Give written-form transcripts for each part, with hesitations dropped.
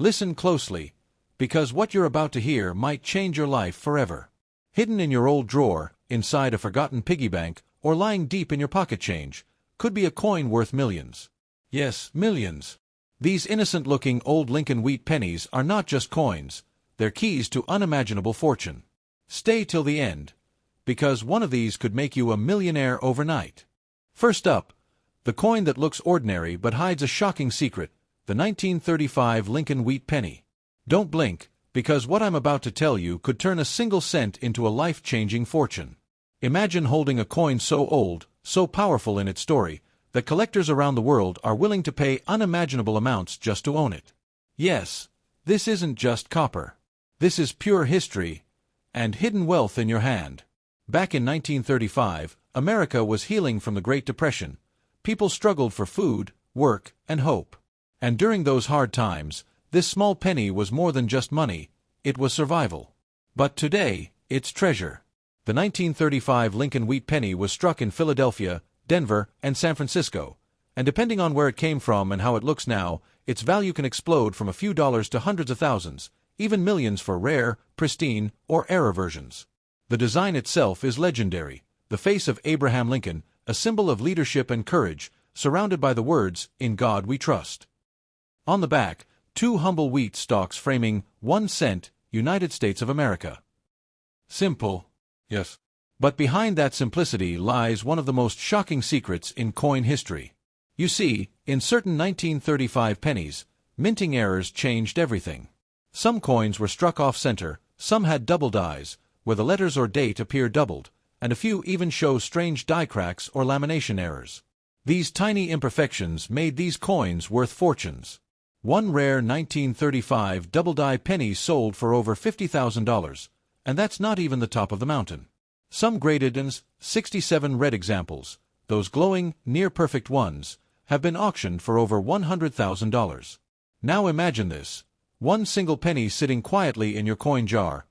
Listen closely, because what you're about to hear might change your life forever. Hidden in your old drawer, inside a forgotten piggy bank, or lying deep in your pocket change, could be a coin worth millions. Yes, millions. These innocent-looking old Lincoln Wheat Pennies are not just coins, they're keys to unimaginable fortune. Stay till the end, because one of these could make you a millionaire overnight. First up, the coin that looks ordinary but hides a shocking secret, the 1935 Lincoln Wheat Penny. Don't blink, because what I'm about to tell you could turn a single cent into a life-changing fortune. Imagine holding a coin so old, so powerful in its story, that collectors around the world are willing to pay unimaginable amounts just to own it. Yes, this isn't just copper. This is pure history and hidden wealth in your hand. Back in 1935, America was healing from the Great Depression. People struggled for food, work, and hope. And during those hard times, this small penny was more than just money, it was survival. But today, it's treasure. The 1935 Lincoln Wheat Penny was struck in Philadelphia, Denver, and San Francisco, and depending on where it came from and how it looks now, its value can explode from a few dollars to hundreds of thousands, even millions for rare, pristine, or error versions. The design itself is legendary, the face of Abraham Lincoln, a symbol of leadership and courage, surrounded by the words, "In God We Trust." On the back, two humble wheat stalks framing 1 cent, United States of America. Simple, yes. But behind that simplicity lies one of the most shocking secrets in coin history. You see, in certain 1935 pennies, minting errors changed everything. Some coins were struck off-center, some had double dies, where the letters or date appear doubled, and a few even show strange die cracks or lamination errors. These tiny imperfections made these coins worth fortunes. One rare 1935 double-die penny sold for over $50,000, and that's not even the top of the mountain. Some graded ins, 67 red examples, those glowing, near-perfect ones, have been auctioned for over $100,000. Now imagine this, one single penny sitting quietly in your coin jar,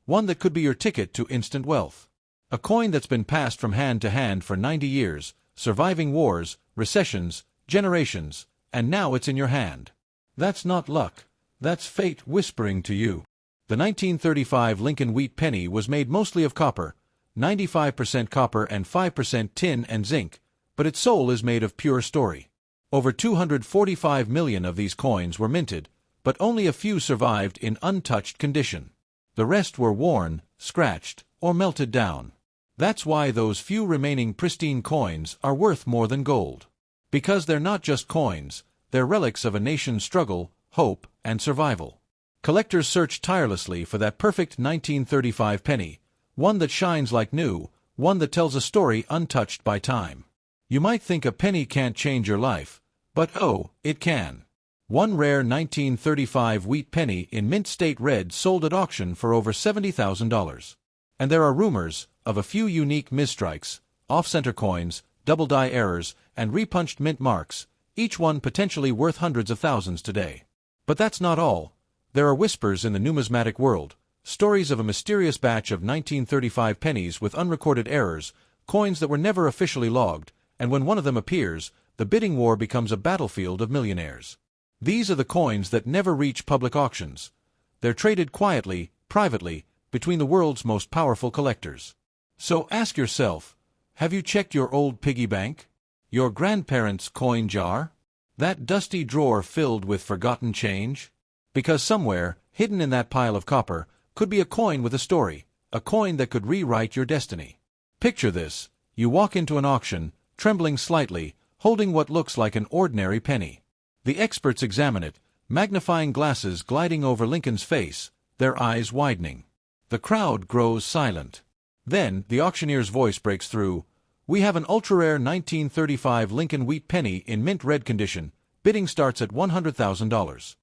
one that could be your ticket to instant wealth. A coin that's been passed from hand to hand for 90 years, surviving wars, recessions, generations, and now it's in your hand. That's not luck. That's fate whispering to you. The 1935 Lincoln Wheat Penny was made mostly of copper, 95% copper and 5% tin and zinc, but its soul is made of pure story. Over 245 million of these coins were minted, but only a few survived in untouched condition. The rest were worn, scratched, or melted down. That's why those few remaining pristine coins are worth more than gold. Because they're not just coins, they're relics of a nation's struggle, hope, and survival. Collectors search tirelessly for that perfect 1935 penny, one that shines like new, one that tells a story untouched by time. You might think a penny can't change your life, but oh, it can. One rare 1935 wheat penny in mint state red sold at auction for over $70,000. And there are rumors of a few unique misstrikes, off-center coins, double-die errors, and repunched mint marks, each one potentially worth hundreds of thousands today. But that's not all. There are whispers in the numismatic world, stories of a mysterious batch of 1935 pennies with unrecorded errors, coins that were never officially logged, and when one of them appears, the bidding war becomes a battlefield of millionaires. These are the coins that never reach public auctions. They're traded quietly, privately, between the world's most powerful collectors. So ask yourself, have you checked your old piggy bank? Your grandparents' coin jar? That dusty drawer filled with forgotten change? Because somewhere, hidden in that pile of copper, could be a coin with a story, a coin that could rewrite your destiny. Picture this. You walk into an auction, trembling slightly, holding what looks like an ordinary penny. The experts examine it, magnifying glasses gliding over Lincoln's face, their eyes widening. The crowd grows silent. Then, the auctioneer's voice breaks through. We have an ultra-rare 1935 Lincoln Wheat Penny in mint red condition. Bidding starts at $100,000.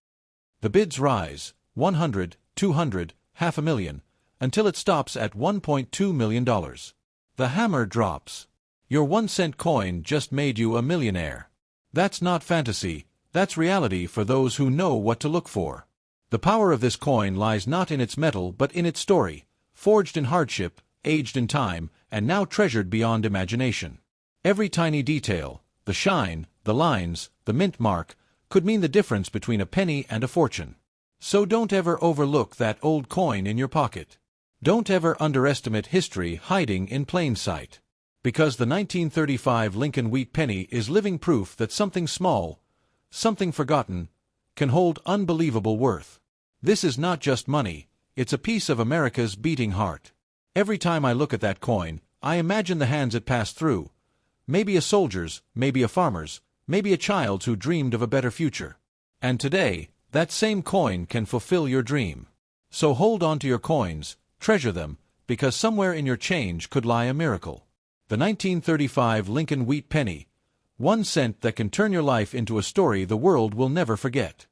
The bids rise, 100, 200, $500,000, until it stops at $1.2 million. The hammer drops. Your 1-cent coin just made you a millionaire. That's not fantasy, that's reality for those who know what to look for. The power of this coin lies not in its metal but in its story, forged in hardship, aged in time, and now treasured beyond imagination. Every tiny detail, the shine, the lines, the mint mark, could mean the difference between a penny and a fortune. So don't ever overlook that old coin in your pocket. Don't ever underestimate history hiding in plain sight. Because the 1935 Lincoln Wheat Penny is living proof that something small, something forgotten, can hold unbelievable worth. This is not just money, it's a piece of America's beating heart. Every time I look at that coin, I imagine the hands it passed through. Maybe a soldier's, maybe a farmer's, maybe a child's who dreamed of a better future. And today, that same coin can fulfill your dream. So hold on to your coins, treasure them, because somewhere in your change could lie a miracle. The 1935 Lincoln Wheat Penny, 1 cent that can turn your life into a story the world will never forget.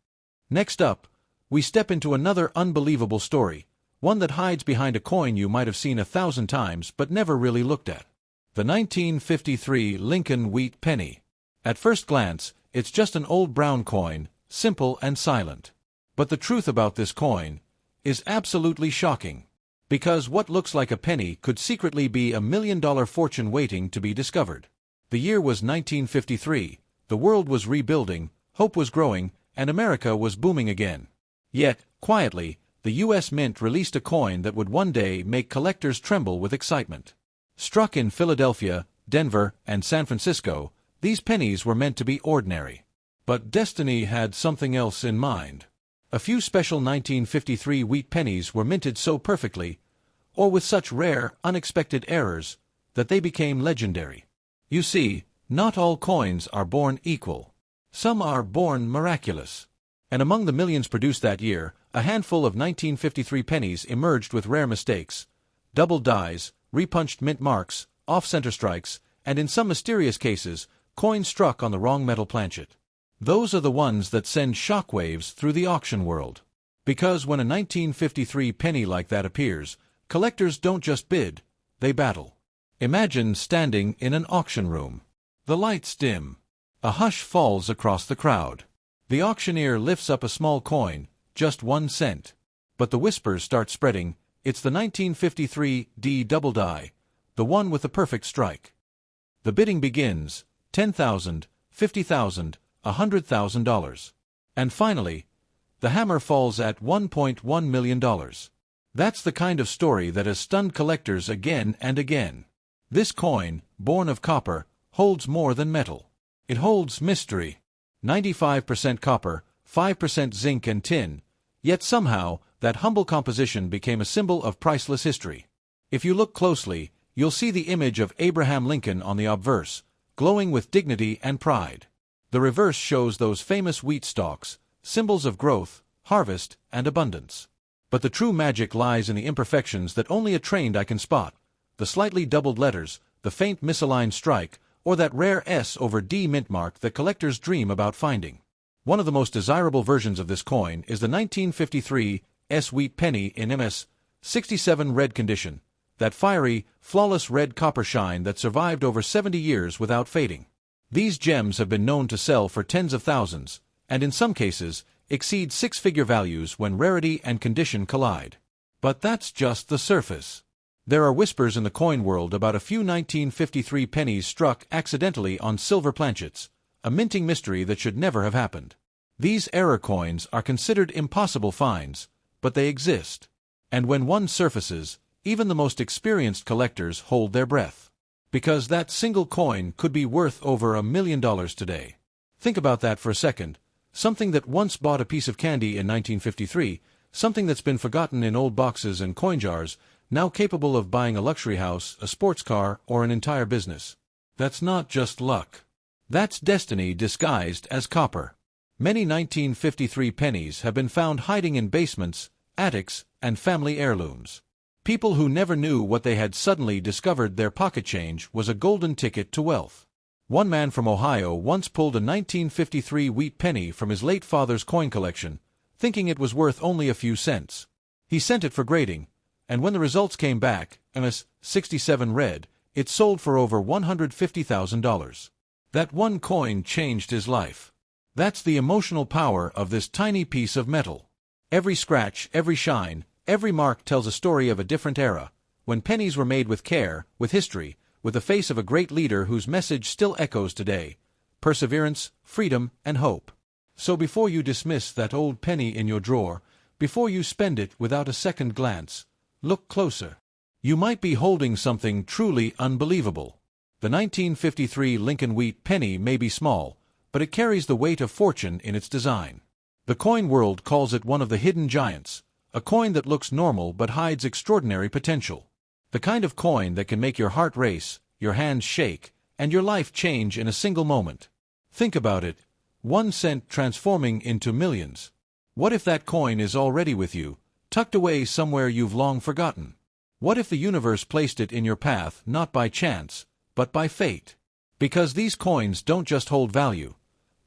Next up, we step into another unbelievable story, one that hides behind a coin you might have seen 1,000 times but never really looked at. The 1953 Lincoln Wheat Penny. At first glance, it's just an old brown coin, simple and silent. But the truth about this coin is absolutely shocking. Because what looks like a penny could secretly be a $1 million fortune waiting to be discovered. The year was 1953, the world was rebuilding, hope was growing, and America was booming again. Yet, quietly, the US Mint released a coin that would one day make collectors tremble with excitement. Struck in Philadelphia, Denver, and San Francisco, these pennies were meant to be ordinary. But destiny had something else in mind. A few special 1953 wheat pennies were minted so perfectly, or with such rare, unexpected errors, that they became legendary. You see, not all coins are born equal. Some are born miraculous. And among the millions produced that year, a handful of 1953 pennies emerged with rare mistakes, double dies, repunched mint marks, off-center strikes, and in some mysterious cases, coins struck on the wrong metal planchet. Those are the ones that send shockwaves through the auction world. Because when a 1953 penny like that appears, collectors don't just bid, they battle. Imagine standing in an auction room. The lights dim. A hush falls across the crowd. The auctioneer lifts up a small coin, just 1 cent. But the whispers start spreading, it's the 1953 D double die, the one with the perfect strike. The bidding begins, $10,000, $50,000, $100,000. And finally, the hammer falls at $1.1 million. That's the kind of story that has stunned collectors again and again. This coin, born of copper, holds more than metal. It holds mystery. 95% copper, 5% zinc and tin, yet somehow, that humble composition became a symbol of priceless history. If you look closely, you'll see the image of Abraham Lincoln on the obverse, glowing with dignity and pride. The reverse shows those famous wheat stalks, symbols of growth, harvest, and abundance. But the true magic lies in the imperfections that only a trained eye can spot, the slightly doubled letters, the faint misaligned strike, or that rare S over D mint mark that collectors dream about finding. One of the most desirable versions of this coin is the 1953 S Wheat Penny in MS 67 red condition, that fiery, flawless red copper shine that survived over 70 years without fading. These gems have been known to sell for tens of thousands, and in some cases, exceed six-figure values when rarity and condition collide. But that's just the surface. There are whispers in the coin world about a few 1953 pennies struck accidentally on silver planchets, a minting mystery that should never have happened. These error coins are considered impossible finds, but they exist. And when one surfaces, even the most experienced collectors hold their breath. Because that single coin could be worth over $1 million today. Think about that for a second. Something that once bought a piece of candy in 1953, something that's been forgotten in old boxes and coin jars, now capable of buying a luxury house, a sports car, or an entire business. That's not just luck. That's destiny disguised as copper. Many 1953 pennies have been found hiding in basements, attics, and family heirlooms. People who never knew what they had suddenly discovered their pocket change was a golden ticket to wealth. One man from Ohio once pulled a 1953 wheat penny from his late father's coin collection, thinking it was worth only a few cents. He sent it for grading, and when the results came back, MS 67 red, it sold for over $150,000. That one coin changed his life. That's the emotional power of this tiny piece of metal. Every scratch, every shine, every mark tells a story of a different era, when pennies were made with care, with history, with the face of a great leader whose message still echoes today: perseverance, freedom, and hope. So before you dismiss that old penny in your drawer, Before you spend it without a second glance, look closer. You might be holding something truly unbelievable. The 1953 Lincoln Wheat Penny may be small, but it carries the weight of fortune in its design. The coin world calls it one of the hidden giants, a coin that looks normal but hides extraordinary potential. The kind of coin that can make your heart race, your hands shake, and your life change in a single moment. Think about it, 1 cent transforming into millions. What if that coin is already with you, tucked away somewhere you've long forgotten? What if the universe placed it in your path not by chance, but by fate? Because these coins don't just hold value.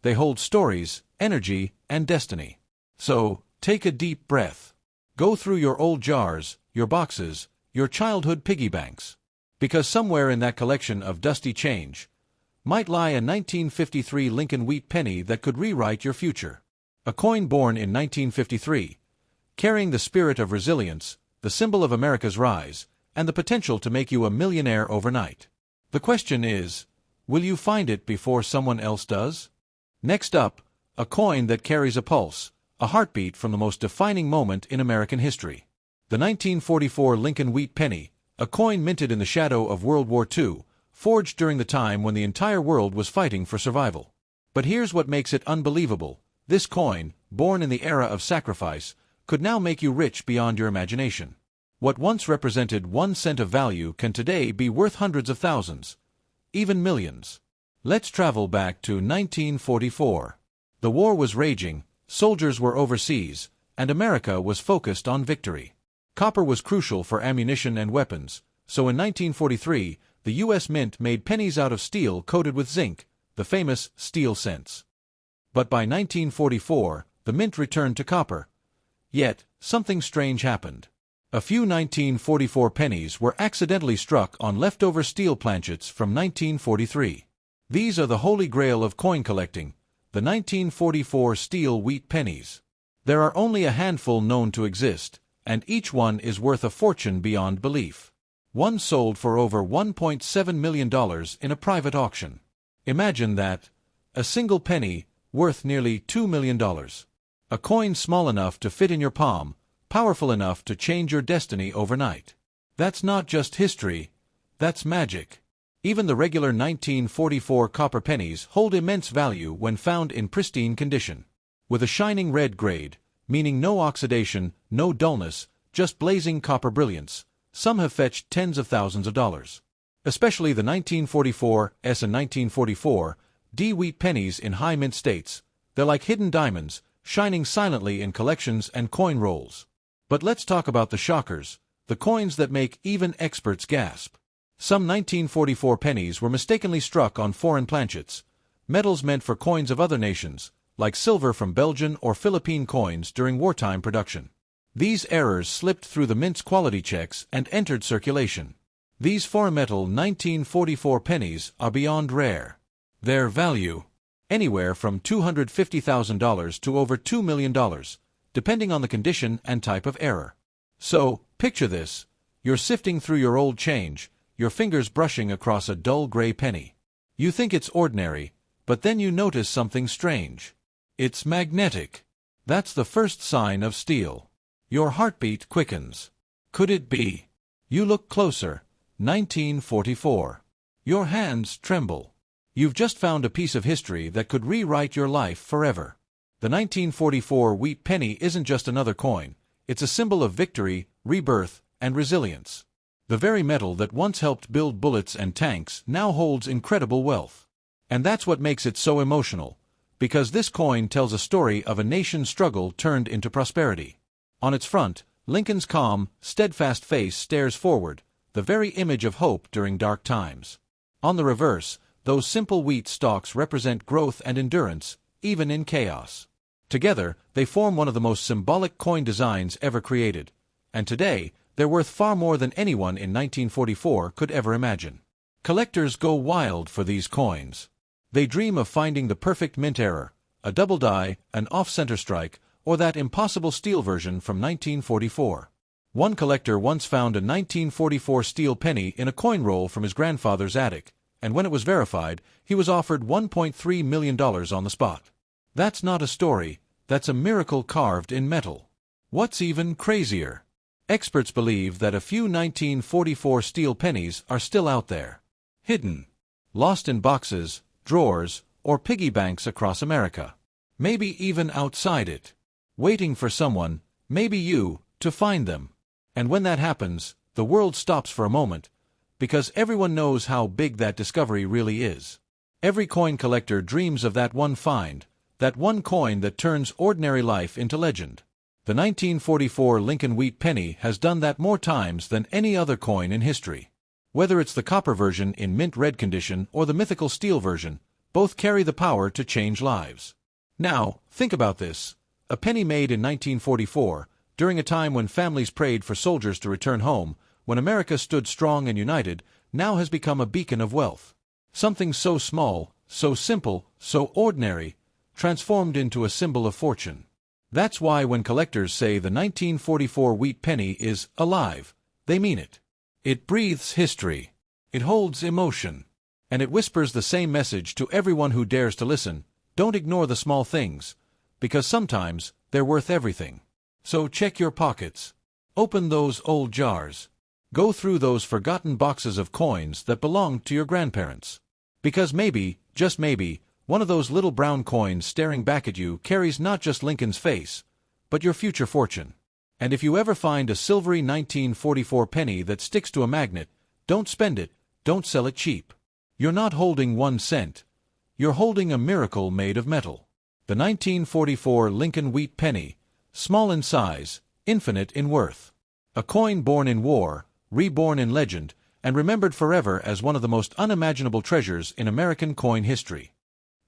They hold stories, energy, and destiny. So, take a deep breath. Go through your old jars, your boxes, your childhood piggy banks. Because somewhere in that collection of dusty change might lie a 1953 Lincoln Wheat Penny that could rewrite your future. A coin born in 1953, carrying the spirit of resilience, the symbol of America's rise, and the potential to make you a millionaire overnight. The question is, will you find it before someone else does? Next up, a coin that carries a pulse, a heartbeat from the most defining moment in American history. The 1944 Lincoln Wheat Penny, a coin minted in the shadow of World War II, forged during the time when the entire world was fighting for survival. But here's what makes it unbelievable. This coin, born in the era of sacrifice, could now make you rich beyond your imagination. What once represented 1 cent of value can today be worth hundreds of thousands, even millions. Let's travel back to 1944. The war was raging, soldiers were overseas, and America was focused on victory. Copper was crucial for ammunition and weapons, so in 1943, the U.S. Mint made pennies out of steel coated with zinc, the famous steel cents. But by 1944, the mint returned to copper. Yet, something strange happened. A few 1944 pennies were accidentally struck on leftover steel planchets from 1943. These are the holy grail of coin collecting, the 1944 steel wheat pennies. There are only a handful known to exist, and each one is worth a fortune beyond belief. One sold for over $1.7 million in a private auction. Imagine that, a single penny, worth nearly $2 million. A coin small enough to fit in your palm, powerful enough to change your destiny overnight. That's not just history, that's magic. Even the regular 1944 copper pennies hold immense value when found in pristine condition. With a shining red grade, meaning no oxidation, no dullness, just blazing copper brilliance, some have fetched tens of thousands of dollars. Especially the 1944 S and 1944 D wheat pennies in high mint states. They're like hidden diamonds, shining silently in collections and coin rolls. But let's talk about the shockers, the coins that make even experts gasp. Some 1944 pennies were mistakenly struck on foreign planchets, metals meant for coins of other nations, like silver from Belgian or Philippine coins during wartime production. These errors slipped through the mint's quality checks and entered circulation. These foreign metal 1944 pennies are beyond rare. Their value, anywhere from $250,000 to over $2 million, depending on the condition and type of error. So, picture this. You're sifting through your old change, your fingers brushing across a dull gray penny. You think it's ordinary, but then you notice something strange. It's magnetic. That's the first sign of steel. Your heartbeat quickens. Could it be? You look closer. 1944. Your hands tremble. You've just found a piece of history that could rewrite your life forever. The 1944 wheat penny isn't just another coin. It's a symbol of victory, rebirth, and resilience. The very metal that once helped build bullets and tanks now holds incredible wealth. And that's what makes it so emotional, because this coin tells a story of a nation's struggle turned into prosperity. On its front, Lincoln's calm, steadfast face stares forward, the very image of hope during dark times. On the reverse, those simple wheat stalks represent growth and endurance, even in chaos. Together, they form one of the most symbolic coin designs ever created. And today, they're worth far more than anyone in 1944 could ever imagine. Collectors go wild for these coins. They dream of finding the perfect mint error, a double die, an off-center strike, or that impossible steel version from 1944. One collector once found a 1944 steel penny in a coin roll from his grandfather's attic, and when it was verified, he was offered $1.3 million on the spot. That's not a story, that's a miracle carved in metal. What's even crazier? Experts believe that a few 1944 steel pennies are still out there, hidden, lost in boxes, drawers, or piggy banks across America. Maybe even outside it, waiting for someone, maybe you, to find them. And when that happens, the world stops for a moment, because everyone knows how big that discovery really is. Every coin collector dreams of that one find, that one coin that turns ordinary life into legend. The 1944 Lincoln Wheat Penny has done that more times than any other coin in history. Whether it's the copper version in mint red condition or the mythical steel version, both carry the power to change lives. Now, think about this. A penny made in 1944, during a time when families prayed for soldiers to return home, when America stood strong and united, now has become a beacon of wealth. Something so small, so simple, so ordinary, transformed into a symbol of fortune. That's why when collectors say the 1944 wheat penny is alive, they mean it. It breathes history. It holds emotion. And it whispers the same message to everyone who dares to listen: don't ignore the small things, because sometimes they're worth everything. So check your pockets. Open those old jars. Go through those forgotten boxes of coins that belonged to your grandparents. Because maybe, just maybe, one of those little brown coins staring back at you carries not just Lincoln's face, but your future fortune. And if you ever find a silvery 1944 penny that sticks to a magnet, don't spend it, don't sell it cheap. You're not holding 1 cent. You're holding a miracle made of metal. The 1944 Lincoln Wheat Penny, small in size, infinite in worth. A coin born in war, reborn in legend, and remembered forever as one of the most unimaginable treasures in American coin history.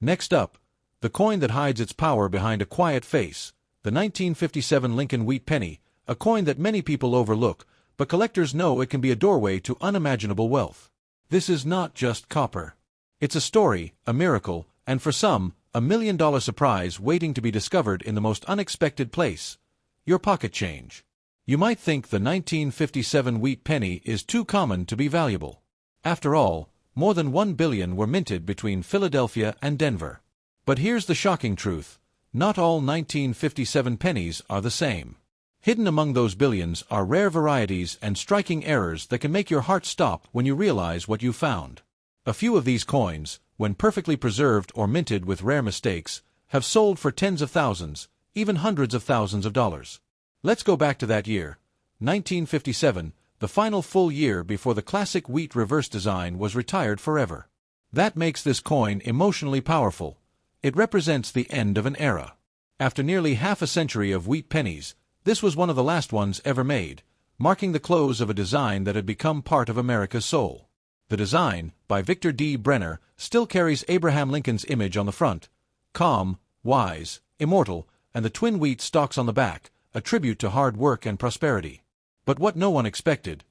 Next up, the coin that hides its power behind a quiet face, the 1957 Lincoln Wheat Penny, a coin that many people overlook, but collectors know it can be a doorway to unimaginable wealth. This is not just copper. It's a story, a miracle, and for some, a $1 million surprise waiting to be discovered in the most unexpected place: your pocket change. You might think the 1957 wheat penny is too common to be valuable. After all, more than 1 billion were minted between Philadelphia and Denver. But here's the shocking truth: not all 1957 pennies are the same. Hidden among those billions are rare varieties and striking errors that can make your heart stop when you realize what you found. A few of these coins, when perfectly preserved or minted with rare mistakes, have sold for tens of thousands, even hundreds of thousands of dollars. Let's go back to that year, 1957, the final full year before the classic wheat reverse design was retired forever. That makes this coin emotionally powerful. It represents the end of an era. After nearly half a century of wheat pennies, this was one of the last ones ever made, marking the close of a design that had become part of America's soul. The design, by Victor D. Brenner, still carries Abraham Lincoln's image on the front, calm, wise, immortal, and the twin wheat stalks on the back, a tribute to hard work and prosperity. But what no one expected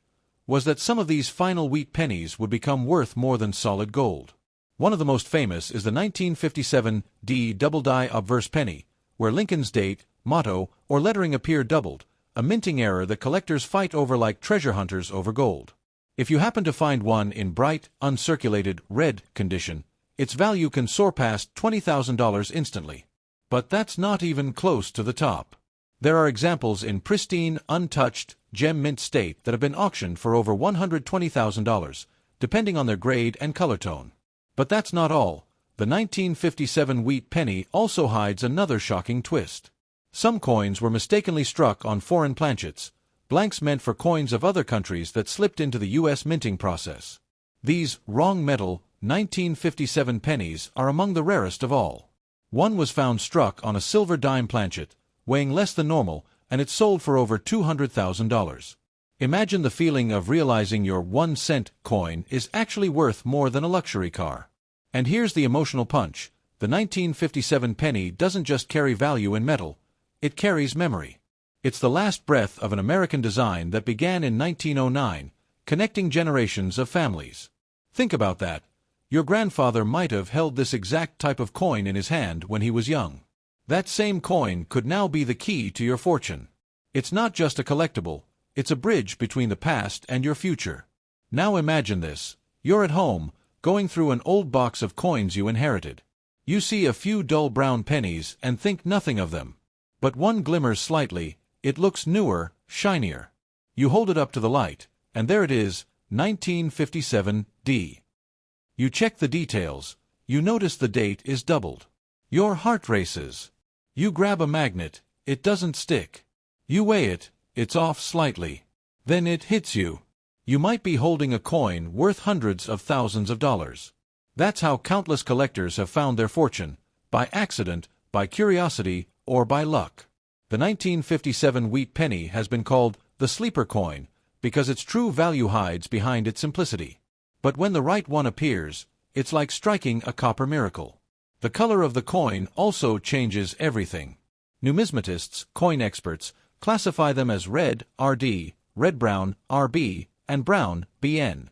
was that some of these final wheat pennies would become worth more than solid gold. One of the most famous is the 1957 D double die obverse penny, where Lincoln's date, motto, or lettering appear doubled, a minting error that collectors fight over like treasure hunters over gold. If you happen to find one in bright, uncirculated, red condition, its value can soar past $20,000 instantly. But that's not even close to the top. There are examples in pristine, untouched, gem mint state that have been auctioned for over $120,000, depending on their grade and color tone. But that's not all. The 1957 wheat penny also hides another shocking twist. Some coins were mistakenly struck on foreign planchets, blanks meant for coins of other countries that slipped into the US minting process. These wrong metal 1957 pennies are among the rarest of all. One was found struck on a silver dime planchet, weighing less than normal, and it sold for over $200,000. Imagine the feeling of realizing your 1 cent coin is actually worth more than a luxury car. And here's the emotional punch: the 1957 penny doesn't just carry value in metal, it carries memory. It's the last breath of an American design that began in 1909, connecting generations of families. Think about that. Your grandfather might have held this exact type of coin in his hand when he was young. That same coin could now be the key to your fortune. It's not just a collectible, it's a bridge between the past and your future. Now imagine this: you're at home, going through an old box of coins you inherited. You see a few dull brown pennies and think nothing of them. But one glimmers slightly, it looks newer, shinier. You hold it up to the light, and there it is, 1957 D. You check the details. You notice the date is doubled. Your heart races. You grab a magnet. It doesn't stick. You weigh it. It's off slightly. Then it hits you. You might be holding a coin worth hundreds of thousands of dollars. That's how countless collectors have found their fortune, by accident, by curiosity, or by luck. The 1957 wheat penny has been called the sleeper coin because its true value hides behind its simplicity. But when the right one appears, it's like striking a copper miracle. The color of the coin also changes everything. Numismatists, coin experts, classify them as red, RD, red-brown, RB, and brown, BN.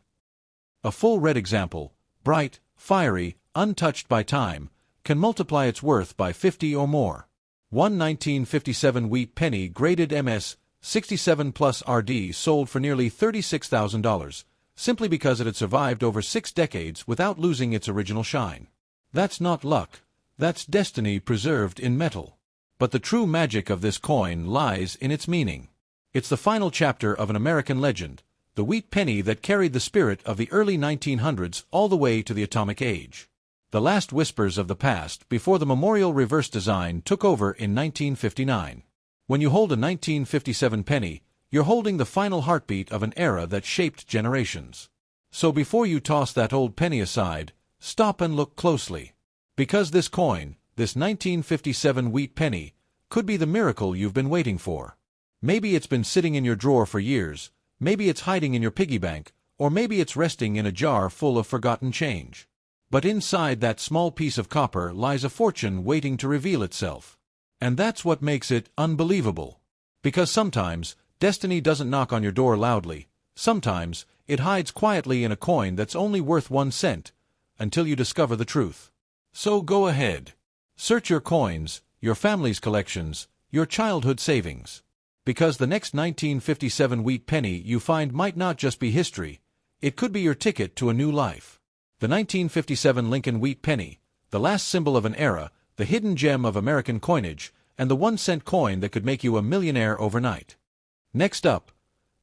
A full red example, bright, fiery, untouched by time, can multiply its worth by 50 or more. One 1957 wheat penny graded MS 67 plus RD sold for nearly $36,000, simply because it had survived over 6 decades without losing its original shine. That's not luck. That's destiny preserved in metal. But the true magic of this coin lies in its meaning. It's the final chapter of an American legend, the wheat penny that carried the spirit of the early 1900s all the way to the atomic age. The last whispers of the past before the memorial reverse design took over in 1959. When you hold a 1957 penny, you're holding the final heartbeat of an era that shaped generations. So before you toss that old penny aside, stop and look closely. Because this coin, this 1957 wheat penny, could be the miracle you've been waiting for. Maybe it's been sitting in your drawer for years, maybe it's hiding in your piggy bank, or maybe it's resting in a jar full of forgotten change. But inside that small piece of copper lies a fortune waiting to reveal itself. And that's what makes it unbelievable. Because sometimes, destiny doesn't knock on your door loudly. Sometimes, it hides quietly in a coin that's only worth 1 cent, until you discover the truth. So go ahead. Search your coins, your family's collections, your childhood savings. Because the next 1957 wheat penny you find might not just be history, it could be your ticket to a new life. The 1957 Lincoln Wheat Penny, the last symbol of an era, the hidden gem of American coinage, and the 1-cent coin that could make you a millionaire overnight. Next up,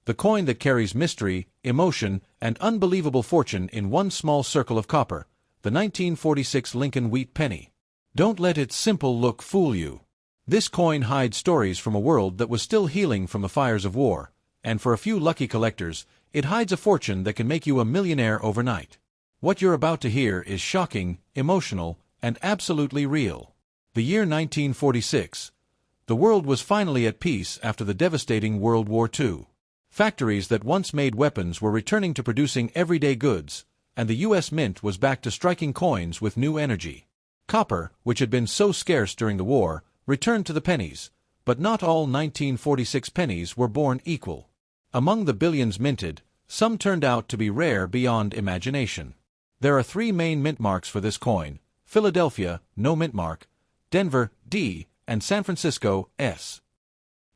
the coin that carries mystery, emotion, and unbelievable fortune in one small circle of copper, the 1946 Lincoln Wheat Penny. Don't let its simple look fool you. This coin hides stories from a world that was still healing from the fires of war, and for a few lucky collectors, it hides a fortune that can make you a millionaire overnight. What you're about to hear is shocking, emotional, and absolutely real. The year 1946. The world was finally at peace after the devastating World War II. Factories that once made weapons were returning to producing everyday goods, and the US Mint was back to striking coins with new energy. Copper, which had been so scarce during the war, returned to the pennies, but not all 1946 pennies were born equal. Among the billions minted, some turned out to be rare beyond imagination. There are 3 main mint marks for this coin: Philadelphia, no mint mark; Denver, D; and San Francisco, S.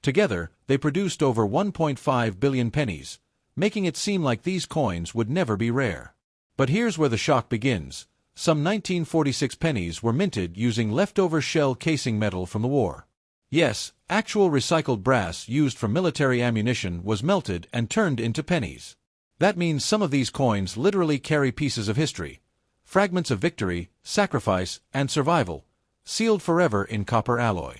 Together, they produced over 1.5 billion pennies, making it seem like these coins would never be rare. But here's where the shock begins. Some 1946 pennies were minted using leftover shell casing metal from the war. Yes, actual recycled brass used for military ammunition was melted and turned into pennies. That means some of these coins literally carry pieces of history, fragments of victory, sacrifice, and survival, sealed forever in copper alloy.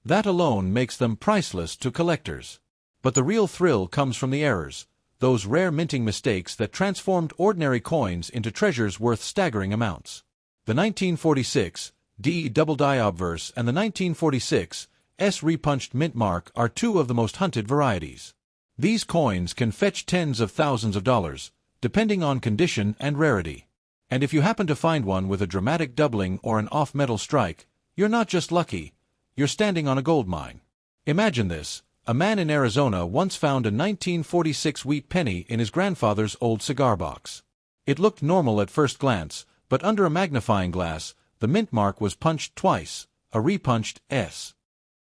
That alone makes them priceless to collectors. But the real thrill comes from the errors, those rare minting mistakes that transformed ordinary coins into treasures worth staggering amounts. The 1946 D double die obverse and the 1946 S repunched mint mark are 2 of the most hunted varieties. These coins can fetch tens of thousands of dollars, depending on condition and rarity. And if you happen to find one with a dramatic doubling or an off-metal strike, you're not just lucky, you're standing on a gold mine. Imagine this. A man in Arizona once found a 1946 wheat penny in his grandfather's old cigar box. It looked normal at first glance, but under a magnifying glass, the mint mark was punched twice, a repunched S.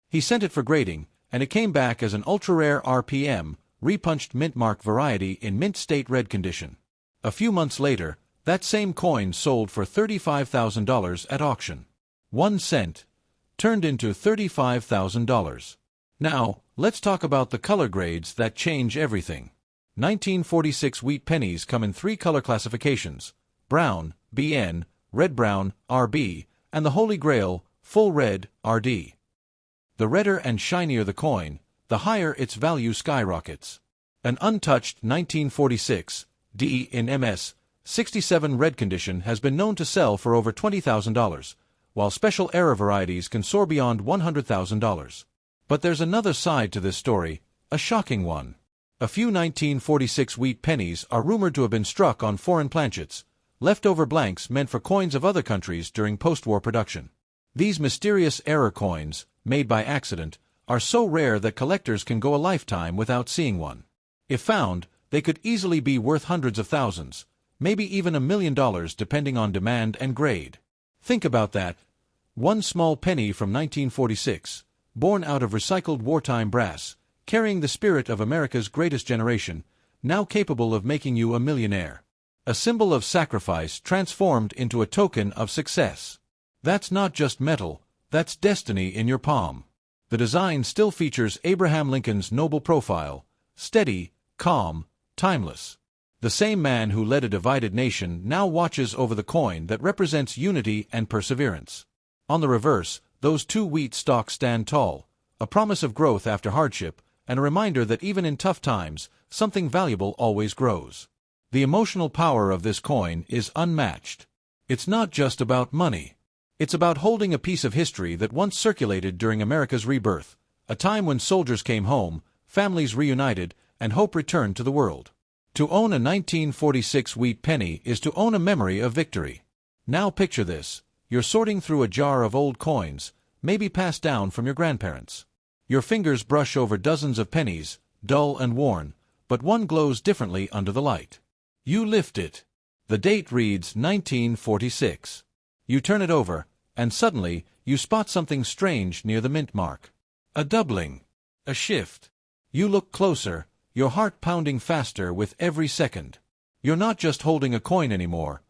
He sent it for grading, and it came back as an ultra-rare RPM, repunched mint mark variety in mint state red condition. A few months later, that same coin sold for $35,000 at auction. 1 cent turned into $35,000. Now, Let's talk about the color grades that change everything. 1946 wheat pennies come in 3 color classifications: brown, BN, red-brown, RB, and the Holy Grail, full red, RD. The redder and shinier the coin, the higher its value skyrockets. An untouched 1946 D in MS 67 red condition has been known to sell for over $20,000, while special era varieties can soar beyond $100,000. But there's another side to this story, a shocking one. A few 1946 wheat pennies are rumored to have been struck on foreign planchets, leftover blanks meant for coins of other countries during post-war production. These mysterious error coins, made by accident, are so rare that collectors can go a lifetime without seeing one. If found, they could easily be worth hundreds of thousands, maybe even $1 million depending on demand and grade. Think about that. One small penny from 1946, born out of recycled wartime brass, carrying the spirit of America's greatest generation, now capable of making you a millionaire. A symbol of sacrifice transformed into a token of success. That's not just metal, that's destiny in your palm. The design still features Abraham Lincoln's noble profile, steady, calm, timeless. The same man who led a divided nation now watches over the coin that represents unity and perseverance. On the reverse, those 2 wheat stalks stand tall, a promise of growth after hardship, and a reminder that even in tough times, something valuable always grows. The emotional power of this coin is unmatched. It's not just about money. It's about holding a piece of history that once circulated during America's rebirth, a time when soldiers came home, families reunited, and hope returned to the world. To own a 1946 wheat penny is to own a memory of victory. Now picture this: you're sorting through a jar of old coins, maybe passed down from your grandparents. Your fingers brush over dozens of pennies, dull and worn, but one glows differently under the light. You lift it. The date reads 1946. You turn it over, and suddenly, you spot something strange near the mint mark. A doubling. A shift. You look closer, your heart pounding faster with every second. You're not just holding a coin anymore.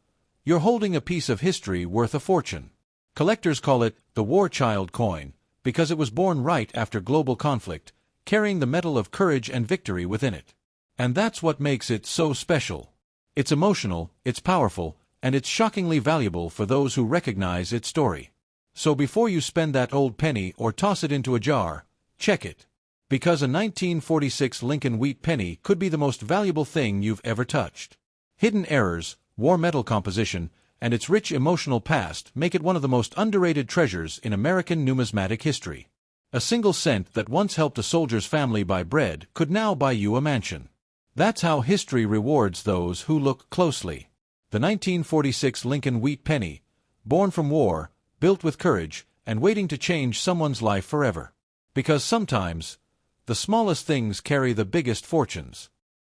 You're holding a piece of history worth a fortune. Collectors call it the War Child coin, because it was born right after global conflict, carrying the metal of courage and victory within it. And that's what makes it so special. It's emotional, it's powerful, and it's shockingly valuable for those who recognize its story. So before you spend that old penny or toss it into a jar, check it. Because a 1946 Lincoln Wheat Penny could be the most valuable thing you've ever touched. Hidden errors, war metal composition, and its rich emotional past make it one of the most underrated treasures in American numismatic history. A single cent that once helped a soldier's family buy bread could now buy you a mansion. That's how history rewards those who look closely. The 1946 Lincoln Wheat Penny, born from war, built with courage, and waiting to change someone's life forever. Because sometimes, the smallest things carry the biggest fortunes.